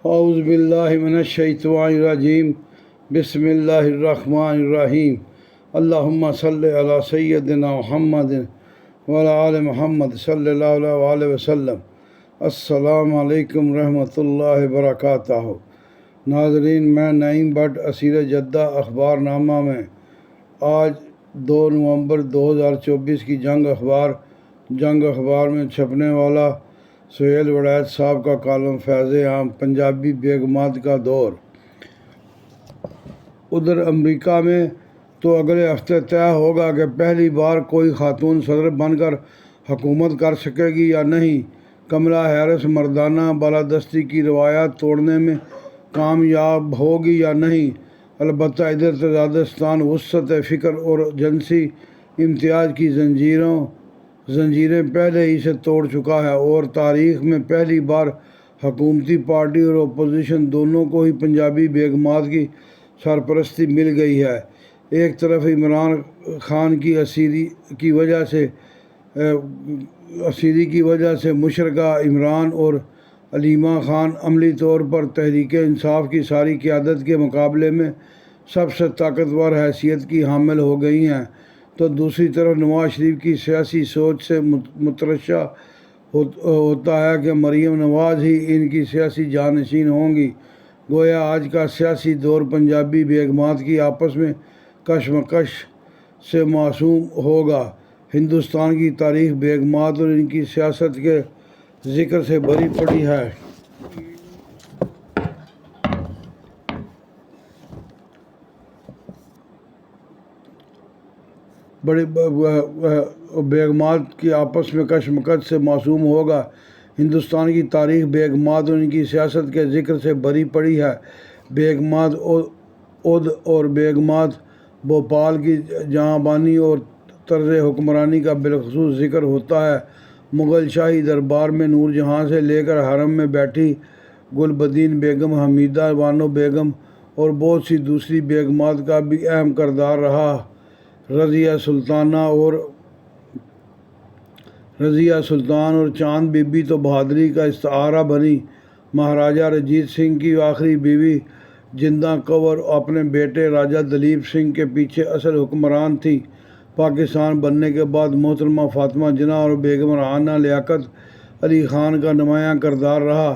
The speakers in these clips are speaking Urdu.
اعوذ باللہ من الشیطان الرجیم بسم اللہ الرحمن الرحیم اللہم صلی علی سیدنا محمد وعلی آل محمد صلی اللہ علیہ وسلم۔ السلام علیکم رحمۃ اللہ وبرکاتہ۔ ناظرین، میں نعیم بٹ اسیر جدہ اخبار نامہ میں آج 2 نومبر 2024 کی جنگ اخبار میں چھپنے والا سہیل وڑیچ صاحب کا کالم فیض عام پنجابی بیگمات کا دور۔ ادھر امریکہ میں تو اگلے ہفتے طے ہوگا کہ پہلی بار کوئی خاتون صدر بن کر حکومت کر سکے گی یا نہیں۔ کملا ہیرس مردانہ بالادستی کی روایات توڑنے میں کامیاب ہوگی یا نہیں۔ البتہ ادھر تاجکستان وسعت فکر اور جنسی امتیاز کی زنجیریں پہلے ہی سے توڑ چکا ہے، اور تاریخ میں پہلی بار حکومتی پارٹی اور اپوزیشن دونوں کو ہی پنجابی بیگمات کی سرپرستی مل گئی ہے۔ ایک طرف عمران خان کی اسیری کی وجہ سے مشرقہ عمران اور علیمہ خان عملی طور پر تحریک انصاف کی ساری قیادت کے مقابلے میں سب سے طاقتور حیثیت کی حامل ہو گئی ہیں، تو دوسری طرف نواز شریف کی سیاسی سوچ سے مترشح ہوتا ہے کہ مریم نواز ہی ان کی سیاسی جانشین ہوں گی۔ گویا آج کا سیاسی دور پنجابی بیگمات کی آپس میں کشمکش سے معصوم ہوگا۔ ہندوستان کی تاریخ بیگمات اور ان کی سیاست کے ذکر سے بھری پڑی ہے۔ بیگمات کی آپس میں کشمکش سے معصوم ہوگا۔ ہندوستان کی تاریخ بیگمات اور ان کی سیاست کے ذکر سے بھری پڑی ہے۔ بیگمات اودھ اور بیگمات بھوپال کی جہاں بانی اور طرز حکمرانی کا بالخصوص ذکر ہوتا ہے۔ مغل شاہی دربار میں نور جہاں سے لے کر حرم میں بیٹھی گل بدین بیگم، حمیدہ بانو بیگم اور بہت سی دوسری بیگمات کا بھی اہم کردار رہا۔ رضیہ سلطان اور چاند بی بی تو بہادری کا استعارہ بنی۔ مہاراجہ رنجیت سنگھ کی آخری بیوی جندہ کور اپنے بیٹے راجہ دلیپ سنگھ کے پیچھے اصل حکمران تھی۔ پاکستان بننے کے بعد محترمہ فاطمہ جناح اور بیگم رحانہ لیاقت علی خان کا نمایاں کردار رہا۔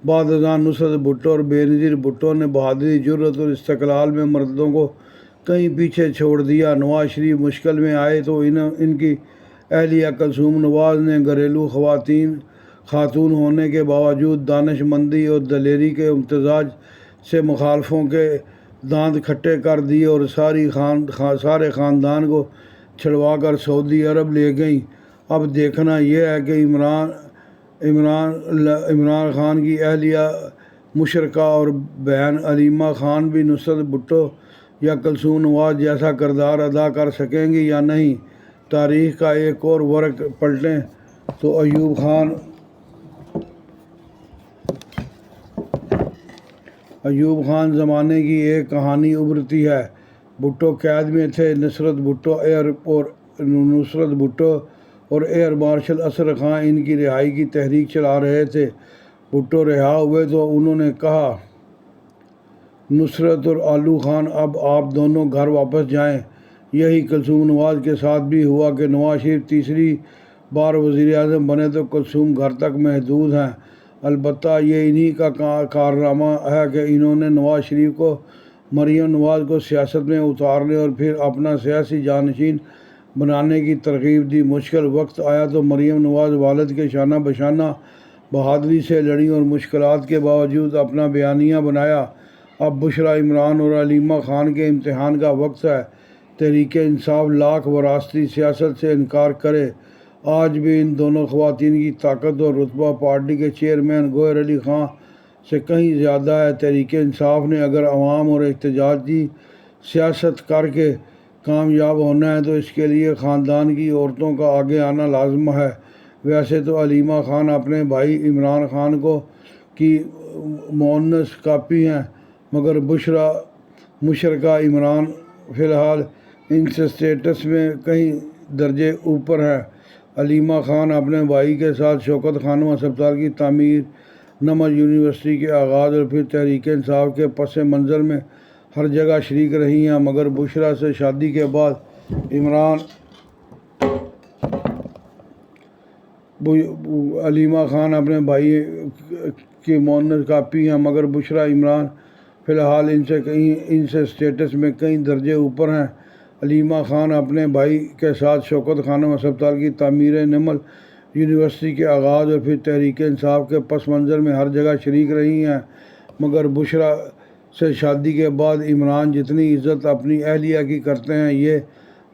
بعد ازاں نصرت بھٹو اور بےنظیر بھٹو نے بہادری، جرأت اور استقلال میں مردوں کو کہیں پیچھے چھوڑ دیا۔ نواز شریف مشکل میں آئے تو ان کی اہلیہ کلثوم نواز نے گھریلو خاتون ہونے کے باوجود دانش مندی اور دلیری کے امتزاج سے مخالفوں کے دانت کھٹے کر دیے اور سارے خاندان کو چھڑوا کر سعودی عرب لے گئیں۔ اب دیکھنا یہ ہے کہ عمران خان کی اہلیہ مشرقہ اور بہن علیمہ خان بھی نصرت بھٹو یا کلثوم نواز جیسا کردار ادا کر سکیں گی یا نہیں۔ تاریخ کا ایک اور ورق پلٹیں تو ایوب خان زمانے کی ایک کہانی ابھرتی ہے۔ بھٹو قید میں تھے۔ نصرت بھٹو اور ایئر مارشل اسرار خان ان کی رہائی کی تحریک چلا رہے تھے۔ بھٹو رہا ہوئے تو انہوں نے کہا، نصرت اور آلو خان، اب آپ دونوں گھر واپس جائیں۔ یہی کلثوم نواز کے ساتھ بھی ہوا کہ نواز شریف تیسری بار وزیر اعظم بنے تو کلثوم گھر تک محدود ہیں۔ البتہ یہ انہی کا کارنامہ ہے کہ انہوں نے نواز شریف کو مریم نواز کو سیاست میں اتارنے اور پھر اپنا سیاسی جانشین بنانے کی ترغیب دی۔ مشکل وقت آیا تو مریم نواز والد کے شانہ بشانہ بہادری سے لڑیں اور مشکلات کے باوجود اپنا بیانیہ بنایا۔ اب بشریٰ عمران اور علیمہ خان کے امتحان کا وقت ہے۔ تحریک انصاف لاکھ وراثتی سیاست سے انکار کرے، آج بھی ان دونوں خواتین کی طاقت اور رتبہ پارٹی کے چیئرمین گوہر علی خان سے کہیں زیادہ ہے۔ تحریک انصاف نے اگر عوام اور احتجاجی سیاست کر کے کامیاب ہونا ہے تو اس کے لیے خاندان کی عورتوں کا آگے آنا لازم ہے۔ ویسے تو علیمہ خان اپنے بھائی عمران خان کی مؤنث کاپی ہیں، مگر مشرقہ عمران فی الحال ان سے سٹیٹس میں کئی درجے اوپر ہے۔ علیمہ خان اپنے بھائی کے ساتھ شوکت خانم ہسپتال کی تعمیر، نمل یونیورسٹی کے آغاز اور پھر تحریک انصاف کے پس منظر میں ہر جگہ شریک رہی ہیں، مگر بشریٰ سے شادی کے بعد علیمہ خان اپنے بھائی کی مونث کاپی ہیں، مگر بشریٰ عمران فی الحال ان سے اسٹیٹس میں کئی درجے اوپر ہیں۔ علیمہ خان اپنے بھائی کے ساتھ شوکت خانم ہسپتال کی تعمیر، نمل یونیورسٹی کے آغاز اور پھر تحریک انصاف کے پس منظر میں ہر جگہ شریک رہی ہیں، مگر بشریٰ سے شادی کے بعد عمران جتنی عزت اپنی اہلیہ کی کرتے ہیں، یہ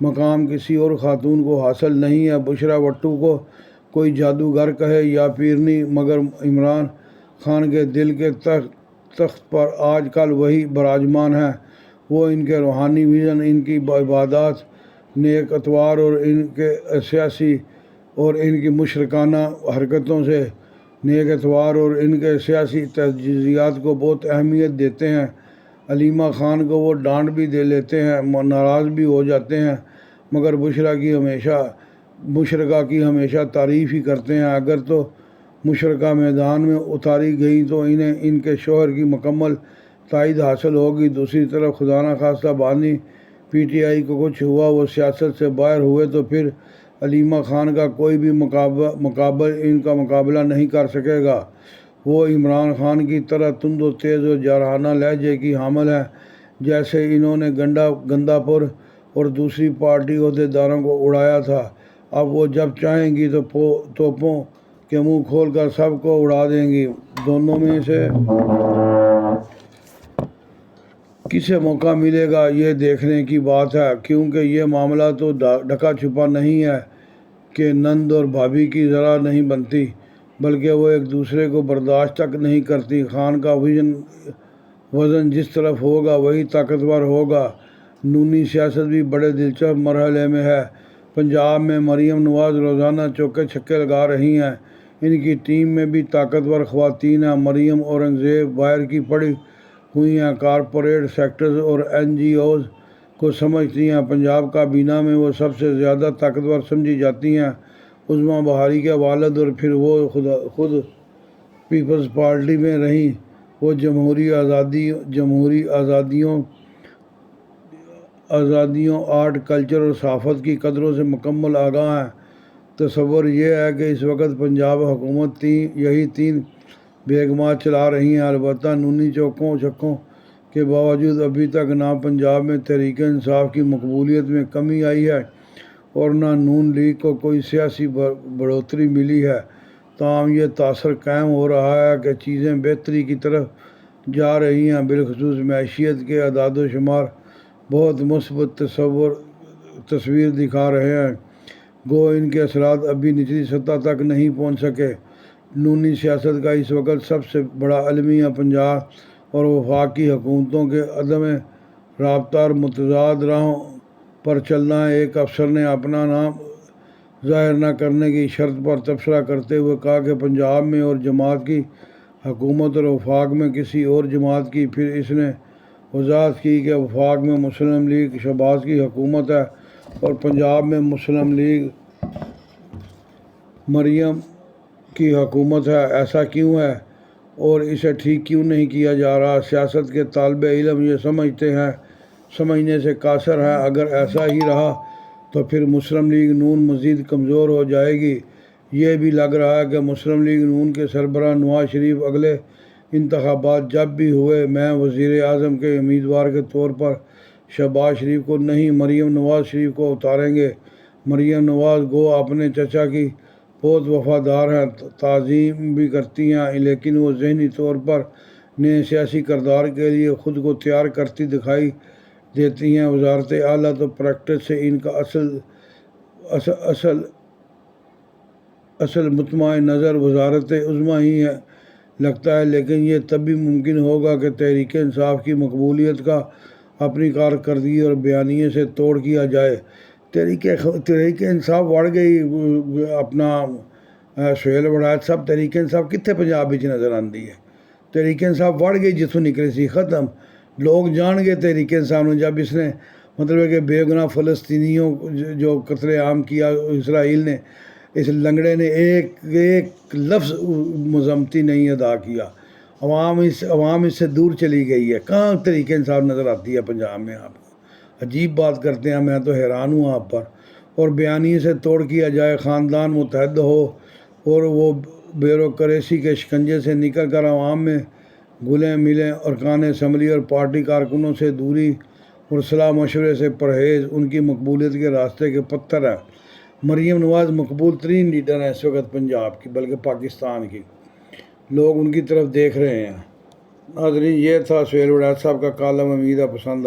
مقام کسی اور خاتون کو حاصل نہیں ہے۔ بشریٰ بھٹو کو کوئی جادوگر کہے یا پیرنی، مگر عمران خان کے دل کے تخت پر آج کل وہی براجمان ہے۔ وہ ان کے روحانی ویژن، ان کی عبادات، نیک اطوار اور ان کے سیاسی اور ان کی مشرکانہ حرکتوں سے سیاسی تجزیات کو بہت اہمیت دیتے ہیں۔ علیمہ خان کو وہ ڈانٹ بھی دے لیتے ہیں، ناراض بھی ہو جاتے ہیں، مگر مشرکہ کی ہمیشہ تعریف ہی کرتے ہیں۔ اگر تو مشرکہ میدان میں اتاری گئیں تو انہیں ان کے شوہر کی مکمل تائید حاصل ہوگی۔ دوسری طرف خدا نخواستہ بانی پی ٹی آئی کو کچھ ہوا، وہ سیاست سے باہر ہوئے، تو پھر علیمہ خان کا کوئی بھی ان کا مقابلہ نہیں کر سکے گا۔ وہ عمران خان کی طرح تند و تیز اور جارحانہ لہجے کی حامل ہیں۔ جیسے انہوں نے گندا پور اور دوسری پارٹی عہدیداروں کو اڑایا تھا، اب وہ جب چاہیں گی تو توپوں کے منہ کھول کر سب کو اڑا دیں گی۔ دونوں میں سے کسے موقع ملے گا یہ دیکھنے کی بات ہے، کیونکہ یہ معاملہ تو ڈھکا چھپا نہیں ہے کہ نند اور بھابھی کی ذرا نہیں بنتی، بلکہ وہ ایک دوسرے کو برداشت تک نہیں کرتی۔ خان کا وژن جس طرف ہوگا وہی طاقتور ہوگا۔ نونی سیاست بھی بڑے دلچسپ مرحلے میں ہے۔ پنجاب میں مریم نواز روزانہ چوکے چھکے لگا رہی ہیں۔ ان کی ٹیم میں بھی طاقتور خواتین ہیں۔ مریم اورنگزیب باہر کی پڑی ہوئی ہیں، کارپوریٹ سیکٹرز اور این جی اوز کو سمجھتی ہیں۔ پنجاب کابینہ میں وہ سب سے زیادہ طاقتور سمجھی جاتی ہیں۔ عظمیٰ بہاری کے والد اور پھر وہ خود پیپلز پارٹی میں رہیں۔ وہ جمہوری آزادیوں، آرٹ، کلچر اور صحافت کی قدروں سے مکمل آگاہ ہیں۔ تصور یہ ہے کہ اس وقت پنجاب حکومت یہی تین بیگمات چلا رہی ہیں۔ البتہ نونی چوکوں چھکوں کے باوجود ابھی تک نہ پنجاب میں تحریک انصاف کی مقبولیت میں کمی آئی ہے اور نہ نون لیگ کو کوئی سیاسی بڑھوتری ملی ہے۔ تاہم یہ تاثر قائم ہو رہا ہے کہ چیزیں بہتری کی طرف جا رہی ہیں۔ بالخصوص معیشت کے اعداد و شمار بہت مثبت تصویر دکھا رہے ہیں، گو ان کے اثرات ابھی نچلی سطح تک نہیں پہنچ سکے۔ نونی سیاست کا اس وقت سب سے بڑا المیہ پنجاب اور وفاق کی حکومتوں کے عدم رابطہ اور متضاد راہوں پر چلنا ہے۔ ایک افسر نے اپنا نام ظاہر نہ کرنے کی شرط پر تبصرہ کرتے ہوئے کہا کہ پنجاب میں اور جماعت کی حکومت اور وفاق میں کسی اور جماعت کی۔ پھر اس نے وضاحت کی کہ وفاق میں مسلم لیگ شہباز کی حکومت ہے اور پنجاب میں مسلم لیگ مریم کی حکومت ہے۔ ایسا کیوں ہے اور اسے ٹھیک کیوں نہیں کیا جا رہا؟ سیاست کے طالب علم یہ سمجھنے سے قاصر ہیں۔ اگر ایسا ہی رہا تو پھر مسلم لیگ نون مزید کمزور ہو جائے گی۔ یہ بھی لگ رہا ہے کہ مسلم لیگ نون کے سربراہ نواز شریف اگلے انتخابات جب بھی ہوئے میں وزیر اعظم کے امیدوار کے طور پر شہباز شریف کو نہیں، مریم نواز شریف کو اتاریں گے۔ مریم نواز گو اپنے چچا کی بہت وفادار ہیں، تعظیم بھی کرتی ہیں، لیکن وہ ذہنی طور پر نئے سیاسی کردار کے لیے خود کو تیار کرتی دکھائی دیتی ہیں۔ وزارت اعلیٰ تو پریکٹس سے ان کا اصل مطمع نظر وزارت عظمیٰ ہی لگتا ہے، لیکن یہ تبھی ممکن ہوگا کہ تحریک انصاف کی مقبولیت کا اپنی کارکردگی اور بیانیے سے توڑ کیا جائے۔ تحریک انصاف وڑ گئی، اپنا سہیل وڑائت صاحب تحریک انصاف کتنے پنجاب بچ نظر آتی ہے؟ تحریک انصاف وڑ گئی جتوں نکلی سی، ختم۔ لوگ جان گئے تحریک انصاف نے جب اس نے مطلب ہے کہ بے گناہ فلسطینیوں جو قتل عام کیا اسرائیل نے، اس لنگڑے نے ایک لفظ مذمتی نہیں ادا کیا۔ عوام اس سے دور چلی گئی ہے۔ کہاں طریق انصاف نظر آتی ہے پنجاب میں آپ کو؟ عجیب بات کرتے ہیں، میں تو حیران ہوں آپ پر۔ اور بیانیے سے توڑ کیا جائے، خاندان متحد ہو اور وہ بیوروکریسی کے شکنجے سے نکل کر عوام میں گلیں ملیں۔ ارکان اسمبلی اور پارٹی کارکنوں سے دوری اور صلاح مشورے سے پرہیز ان کی مقبولیت کے راستے کے پتھر ہیں۔ مریم نواز مقبول ترین لیڈر ہیں اس وقت پنجاب کی، بلکہ پاکستان کی۔ لوگ ان کی طرف دیکھ رہے ہیں۔ ناظرین، یہ تھا سہیل وڑیچ صاحب کا کالم، امید ہے پسند